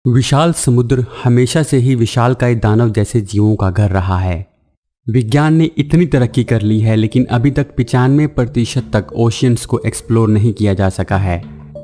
विशाल समुद्र हमेशा से ही विशालकाय दानव जैसे जीवों का घर रहा है। विज्ञान ने इतनी तरक्की कर ली है, लेकिन अभी तक 95% तक ओशियंस को एक्सप्लोर नहीं किया जा सका है।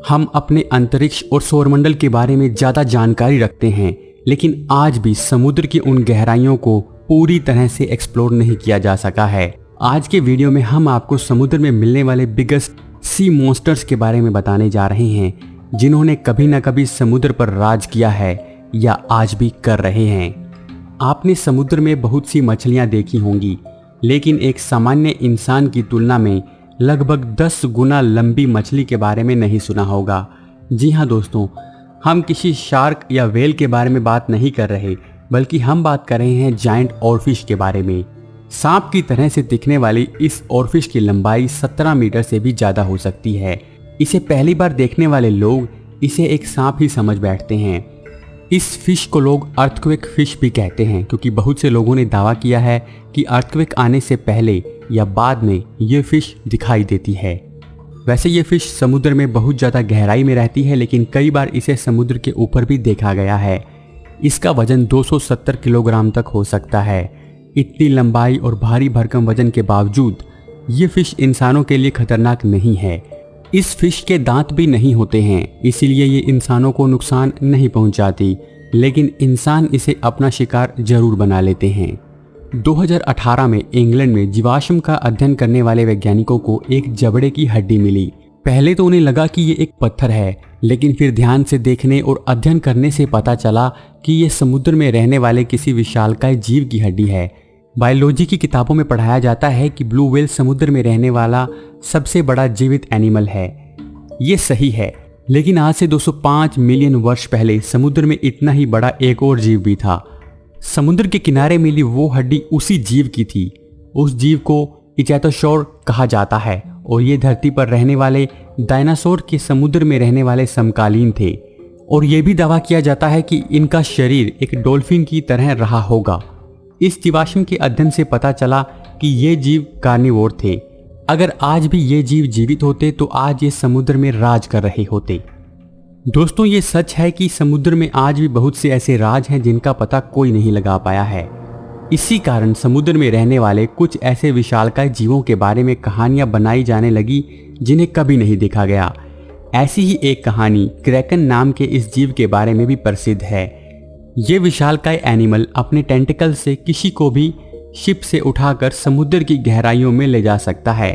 हम अपने अंतरिक्ष और सौरमंडल के बारे में ज़्यादा जानकारी रखते हैं, लेकिन आज भी समुद्र की उन गहराइयों को पूरी तरह से एक्सप्लोर नहीं किया जा सका है। आज के वीडियो में हम आपको समुद्र में मिलने वाले बिगेस्ट सी मॉन्स्टर्स के बारे में बताने जा रहे हैं, जिन्होंने कभी न कभी समुद्र पर राज किया है या आज भी कर रहे हैं। आपने समुद्र में बहुत सी मछलियां देखी होंगी, लेकिन एक सामान्य इंसान की तुलना में लगभग 10 गुना लंबी मछली के बारे में नहीं सुना होगा। जी हाँ दोस्तों, हम किसी शार्क या व्हेल के बारे में बात नहीं कर रहे, बल्कि हम बात कर रहे हैं जायंट ऑरफिश के बारे में। सांप की तरह से दिखने वाली इस ऑरफिश की लंबाई 17 मीटर से भी ज़्यादा हो सकती है। इसे पहली बार देखने वाले लोग इसे एक सांप ही समझ बैठते हैं। इस फिश को लोग अर्थक्वेक फिश भी कहते हैं, क्योंकि बहुत से लोगों ने दावा किया है कि अर्थक्वेक आने से पहले या बाद में ये फिश दिखाई देती है। वैसे ये फिश समुद्र में बहुत ज़्यादा गहराई में रहती है, लेकिन कई बार इसे समुद्र के ऊपर भी देखा गया है। इसका वजन 270 किलोग्राम तक हो सकता है। इतनी लंबाई और भारी भरकम वजन के बावजूद ये फिश इंसानों के लिए खतरनाक नहीं है। इस फिश के दांत भी नहीं होते हैं, इसीलिए ये इंसानों को नुकसान नहीं पहुंचाती, लेकिन इंसान इसे अपना शिकार जरूर बना लेते हैं। 2018 में इंग्लैंड में जीवाश्म का अध्ययन करने वाले वैज्ञानिकों को एक जबड़े की हड्डी मिली। पहले तो उन्हें लगा कि ये एक पत्थर है, लेकिन फिर ध्यान से देखने और अध्ययन करने से पता चला कि ये समुद्र में रहने वाले किसी विशालकाय जीव की हड्डी है। बायोलॉजी की किताबों में पढ़ाया जाता है कि ब्लू व्हेल समुद्र में रहने वाला सबसे बड़ा जीवित एनिमल है। ये सही है, लेकिन आज से 205 मिलियन वर्ष पहले समुद्र में इतना ही बड़ा एक और जीव भी था। समुद्र के किनारे मिली वो हड्डी उसी जीव की थी। उस जीव को इचैथोसॉर कहा जाता है, और ये धरती पर रहने वाले डायनासोर के समुद्र में रहने वाले समकालीन थे। और यह भी दावा किया जाता है कि इनका शरीर एक डॉल्फिन की तरह रहा होगा। इस जीवाश्म के अध्ययन से पता चला कि ये जीव कार्निवोर थे। अगर आज भी ये जीव जीवित होते तो आज ये समुद्र में राज कर रहे होते। दोस्तों, ये सच है कि समुद्र में आज भी बहुत से ऐसे राज हैं जिनका पता कोई नहीं लगा पाया है। इसी कारण समुद्र में रहने वाले कुछ ऐसे विशालकाय जीवों के बारे में कहानियां बनाई जाने लगी जिन्हें कभी नहीं देखा गया। ऐसी ही एक कहानी क्रैकन नाम के इस जीव के बारे में भी प्रसिद्ध है। ये विशालकाय एनिमल अपने टेंटिकल से किसी को भी शिप से उठाकर समुद्र की गहराइयों में ले जा सकता है।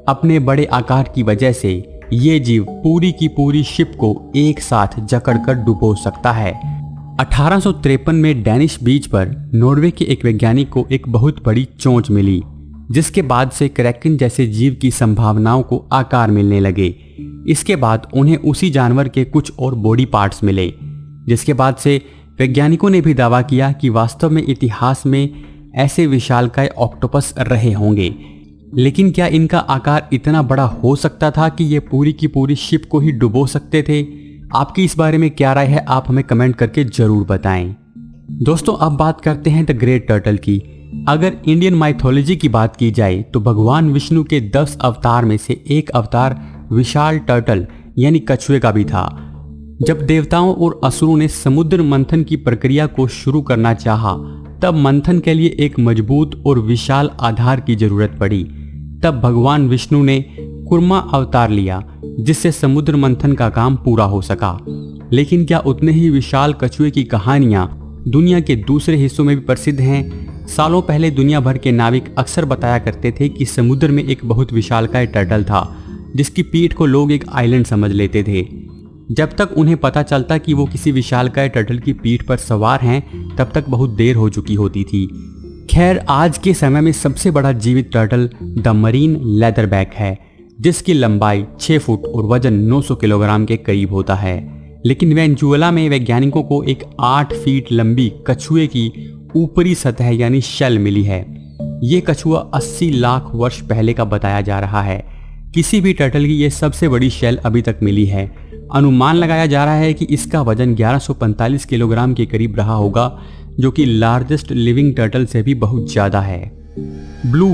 अपने बड़े आकार की वजह से ये जीव पूरी की पूरी शिप को एक साथ जकड़कर डुबो सकता है। 1853 में डेनिश बीच पर नॉर्वे के एक वैज्ञानिक को एक बहुत बड़ी चोंच मिली, जिसके बाद से क्रैकन जैसे जीव की संभावनाओं को आकार मिलने लगे। इसके बाद उन्हें उसी जानवर के कुछ और बॉडी पार्ट्स मिले, जिसके बाद से वैज्ञानिकों ने भी दावा किया कि वास्तव में इतिहास में ऐसे विशालकाय ऑक्टोपस रहे होंगे। लेकिन क्या इनका आकार इतना बड़ा हो सकता था कि ये पूरी की पूरी शिप को ही डुबो सकते थे? आपकी इस बारे में क्या राय है, आप हमें कमेंट करके जरूर बताएं। दोस्तों, अब बात करते हैं द ग्रेट टर्टल की। अगर इंडियन माइथोलॉजी की बात की जाए तो भगवान विष्णु के 10 अवतार में से एक अवतार विशाल टर्टल यानी कछुए का भी था। जब देवताओं और असुरों ने समुद्र मंथन की प्रक्रिया को शुरू करना चाहा, तब मंथन के लिए एक मजबूत और विशाल आधार की जरूरत पड़ी। तब भगवान विष्णु ने कुर्मा अवतार लिया, जिससे समुद्र मंथन का काम पूरा हो सका। लेकिन क्या उतने ही विशाल कछुए की कहानियां दुनिया के दूसरे हिस्सों में भी प्रसिद्ध हैं? सालों पहले दुनिया भर के नाविक अक्सर बताया करते थे कि समुद्र में एक बहुत विशालकाय टर्टल था, जिसकी पीठ को लोग एक आइलैंड समझ लेते थे। जब तक उन्हें पता चलता कि वो किसी विशालकाय टर्टल की पीठ पर सवार हैं, तब तक बहुत देर हो चुकी होती थी। खैर, आज के समय में सबसे बड़ा जीवित टर्टल द मरीन लेदरबैक है, जिसकी लंबाई 6 फुट और वजन 900 किलोग्राम के करीब होता है। लेकिन वेनेजुएला में वैज्ञानिकों को एक 8 फीट लंबी कछुए की ऊपरी सतह यानी शेल मिली है। ये कछुआ 80 लाख वर्ष पहले का बताया जा रहा है। किसी भी टर्टल की ये सबसे बड़ी शेल अभी तक मिली है। अनुमान लगाया जा रहा है कि इसका वजन 1145 किलोग्राम के करीब रहा होगा, जो कि लार्जेस्ट लिविंग टर्टल से भी बहुत ज़्यादा है। ब्लू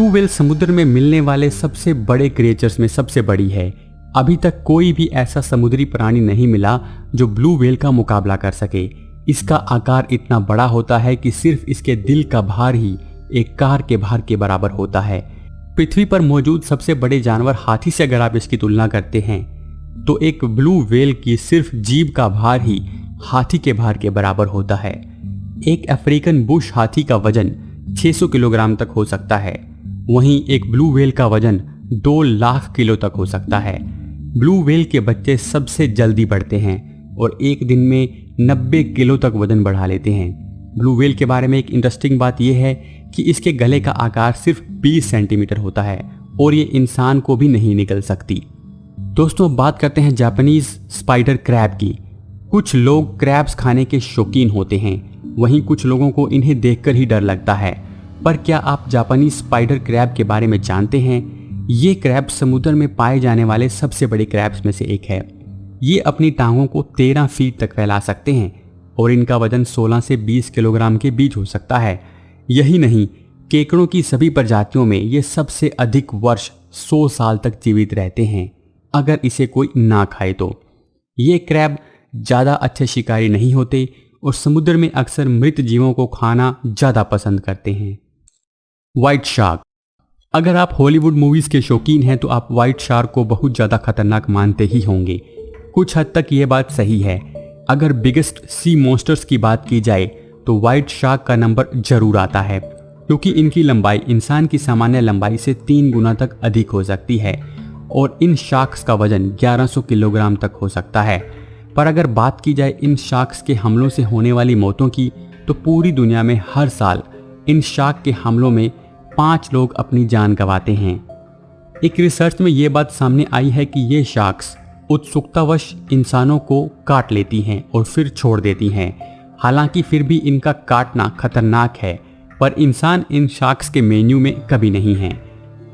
व्हेल समुद्र में मिलने वाले सबसे बड़े क्रिएचर्स में सबसे बड़ी है। अभी तक कोई भी ऐसा समुद्री प्राणी नहीं मिला जो ब्लू व्हेल का मुकाबला कर सके। इसका आकार इतना बड़ा होता है कि सिर्फ इसके दिल का भार ही एक कार के भार के बराबर होता है। पृथ्वी पर मौजूद सबसे बड़े जानवर हाथी से अगर आप इसकी तुलना करते हैं तो एक ब्लू व्हेल की सिर्फ जीभ का भार ही हाथी के भार के बराबर होता है। एक अफ्रीकन बुश हाथी का वजन 600 किलोग्राम तक हो सकता है, वहीं एक ब्लू व्हेल का वजन 2 लाख किलो तक हो सकता है। ब्लू व्हेल के बच्चे सबसे जल्दी बढ़ते हैं और एक दिन में 90 किलो तक वजन बढ़ा लेते हैं। ब्लू व्हेल के बारे में एक इंटरेस्टिंग बात यह है कि इसके गले का आकार सिर्फ 20 सेंटीमीटर होता है और ये इंसान को भी नहीं निकल सकती। दोस्तों, बात करते हैं जापानीज स्पाइडर क्रैब की। कुछ लोग क्रैब्स खाने के शौकीन होते हैं, वहीं कुछ लोगों को इन्हें देखकर ही डर लगता है। पर क्या आप जापानी स्पाइडर क्रैब के बारे में जानते हैं? ये क्रैब समुद्र में पाए जाने वाले सबसे बड़े क्रैब्स में से एक है। ये अपनी टांगों को 13 फीट तक फैला सकते हैं और इनका वजन 16 से 20 किलोग्राम के बीच हो सकता है। यही नहीं, केकड़ों की सभी प्रजातियों में ये सबसे अधिक वर्ष 100 साल तक जीवित रहते हैं, अगर इसे कोई ना खाए तो। ये क्रैब ज़्यादा अच्छे शिकारी नहीं होते और समुद्र में अक्सर मृत जीवों को खाना ज़्यादा पसंद करते हैं। White shark. अगर आप हॉलीवुड मूवीज़ के शौकीन हैं तो आप व्हाइट शार्क को बहुत ज़्यादा खतरनाक मानते ही होंगे। कुछ हद तक ये बात सही है। अगर बिगेस्ट सी मॉन्स्टर्स की बात की जाए तो व्हाइट शार्क का नंबर जरूर आता है, क्योंकि इनकी लंबाई इंसान की सामान्य लंबाई से 3 गुना तक अधिक हो सकती है और इन शार्क्स का वजन 1100 किलोग्राम तक हो सकता है। पर अगर बात की जाए इन शार्क्स के हमलों से होने वाली मौतों की, तो पूरी दुनिया में हर साल इन शार्क के हमलों में 5 लोग अपनी जान गंवाते हैं। एक रिसर्च में ये बात सामने आई है कि ये शार्क्स उत्सुकतावश इंसानों को काट लेती हैं और फिर छोड़ देती हैं। हालांकि फिर भी इनका काटना खतरनाक है, पर इंसान इन शार्क्स के मेन्यू में कभी नहीं है।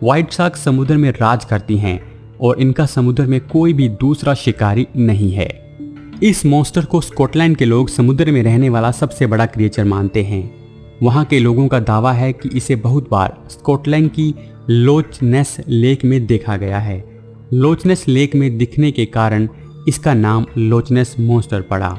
व्हाइट शार्क समुद्र में राज करती हैं और इनका समुद्र में कोई भी दूसरा शिकारी नहीं है। इस मॉन्स्टर को स्कॉटलैंड के लोग समुद्र में रहने वाला सबसे बड़ा क्रिएचर मानते हैं। वहाँ के लोगों का दावा है कि इसे बहुत बार स्कॉटलैंड की लोच नेस लेक में देखा गया है। लोच नेस लेक में दिखने के कारण इसका नाम लोच नेस मॉन्स्टर पड़ा।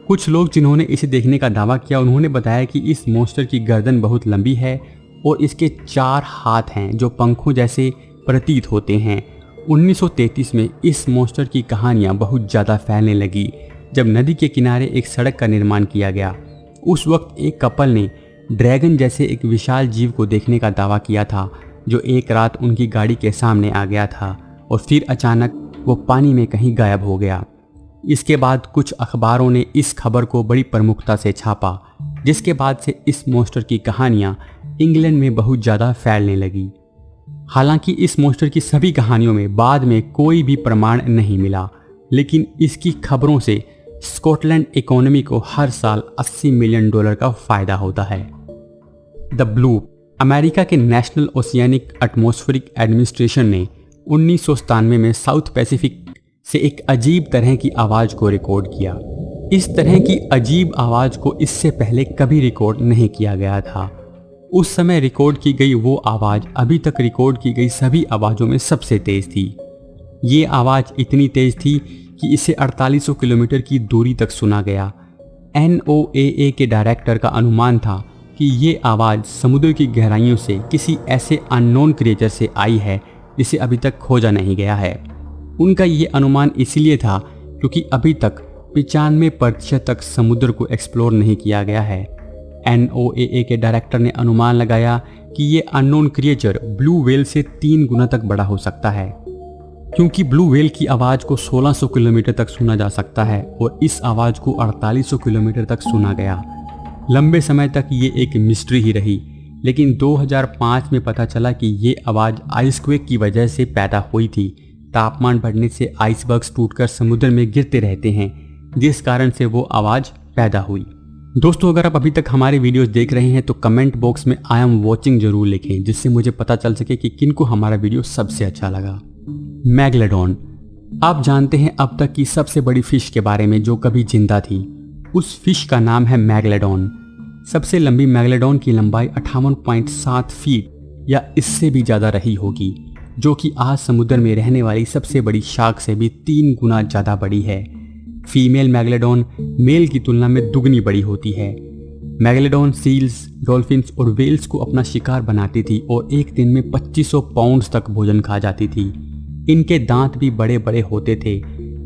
कुछ लोग जिन्होंने इसे देखने का दावा किया, उन्होंने बताया कि इस मॉन्स्टर की गर्दन बहुत लंबी है और इसके 4 हाथ हैं जो पंखों जैसे प्रतीत होते हैं। 1933 में इस मॉन्स्टर की कहानियां बहुत ज़्यादा फैलने लगी जब नदी के किनारे एक सड़क का निर्माण किया गया। उस वक्त एक कपल ने ड्रैगन जैसे एक विशाल जीव को देखने का दावा किया था, जो एक रात उनकी गाड़ी के सामने आ गया था और फिर अचानक वो पानी में कहीं गायब हो गया। इसके बाद कुछ अखबारों ने इस खबर को बड़ी प्रमुखता से छापा, जिसके बाद से इस मॉन्स्टर की कहानियां इंग्लैंड में बहुत ज़्यादा फैलने लगी। हालांकि इस मॉन्स्टर की सभी कहानियों में बाद में कोई भी प्रमाण नहीं मिला, लेकिन इसकी खबरों से स्कॉटलैंड इकोनॉमी को हर साल $80 मिलियन का फायदा होता है। The bloop. अमेरिका के नेशनल ओशियानिक एटमॉस्फेरिक एडमिनिस्ट्रेशन ने 1997 में साउथ पैसिफिक से एक अजीब तरह की आवाज़ को रिकॉर्ड किया। इस तरह की अजीब आवाज़ को इससे पहले कभी रिकॉर्ड नहीं किया गया था। उस समय रिकॉर्ड की गई वो आवाज़ अभी तक रिकॉर्ड की गई सभी आवाज़ों में सबसे तेज़ थी। ये आवाज़ इतनी तेज़ थी कि इसे 4800 किलोमीटर की दूरी तक सुना गया। NOAA के डायरेक्टर का अनुमान था कि ये आवाज़ समुद्र की गहराइयों से किसी ऐसे अननोन क्रिएचर से आई है जिसे अभी तक खोजा नहीं गया है। उनका ये अनुमान इसलिए था क्योंकि अभी तक 95% तक समुद्र को एक्सप्लोर नहीं किया गया है। NOAA के डायरेक्टर ने अनुमान लगाया कि ये अननोन क्रिएचर ब्लू व्हेल से 3 गुना तक बड़ा हो सकता है, क्योंकि ब्लू व्हेल की आवाज़ को 1600 किलोमीटर तक सुना जा सकता है और इस आवाज़ को 4800 किलोमीटर तक सुना गया। लंबे समय तक ये एक मिस्ट्री ही रही, लेकिन 2005 में पता चला कि ये आवाज़ आइसक्वेक की वजह से पैदा हुई थी। तापमान बढ़ने से आइसबर्ग्स टूटकर समुद्र में गिरते रहते हैं, जिस कारण से वो आवाज़ पैदा हुई। दोस्तों, अगर आप अभी तक हमारे वीडियोस देख रहे हैं तो कमेंट बॉक्स में आई एम वॉचिंग जरूर लिखें, जिससे मुझे पता चल सके कि किनको हमारा वीडियो सबसे अच्छा लगा। मैगलेडॉन। आप जानते हैं अब तक की सबसे बड़ी फिश के बारे में जो कभी जिंदा थी। उस फिश का नाम है मैगलेडॉन। सबसे लंबी मैगलेडॉन की लंबाई 58.7 फीट या इससे भी ज़्यादा रही होगी। जो कि आज समुद्र में रहने वाली सबसे बड़ी शार्क से भी 3 गुना ज़्यादा बड़ी है। फीमेल मैगलेडॉन मेल की तुलना में दुगनी बड़ी होती है। मैगलेडॉन सील्स, डॉल्फिन्स और वेल्स को अपना शिकार बनाती थी और एक दिन में 2500 पाउंड्स तक भोजन खा जाती थी। इनके दांत भी बड़े बड़े होते थे।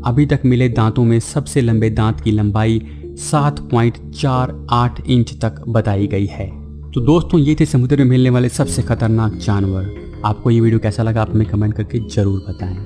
अभी तक मिले दांतों में सबसे लंबे दांत की लंबाई 7.48 इंच तक बताई गई है। तो दोस्तों, ये थे समुद्र में मिलने वाले सबसे खतरनाक जानवर। आपको ये वीडियो कैसा लगा आप हमें कमेंट करके ज़रूर बताएं।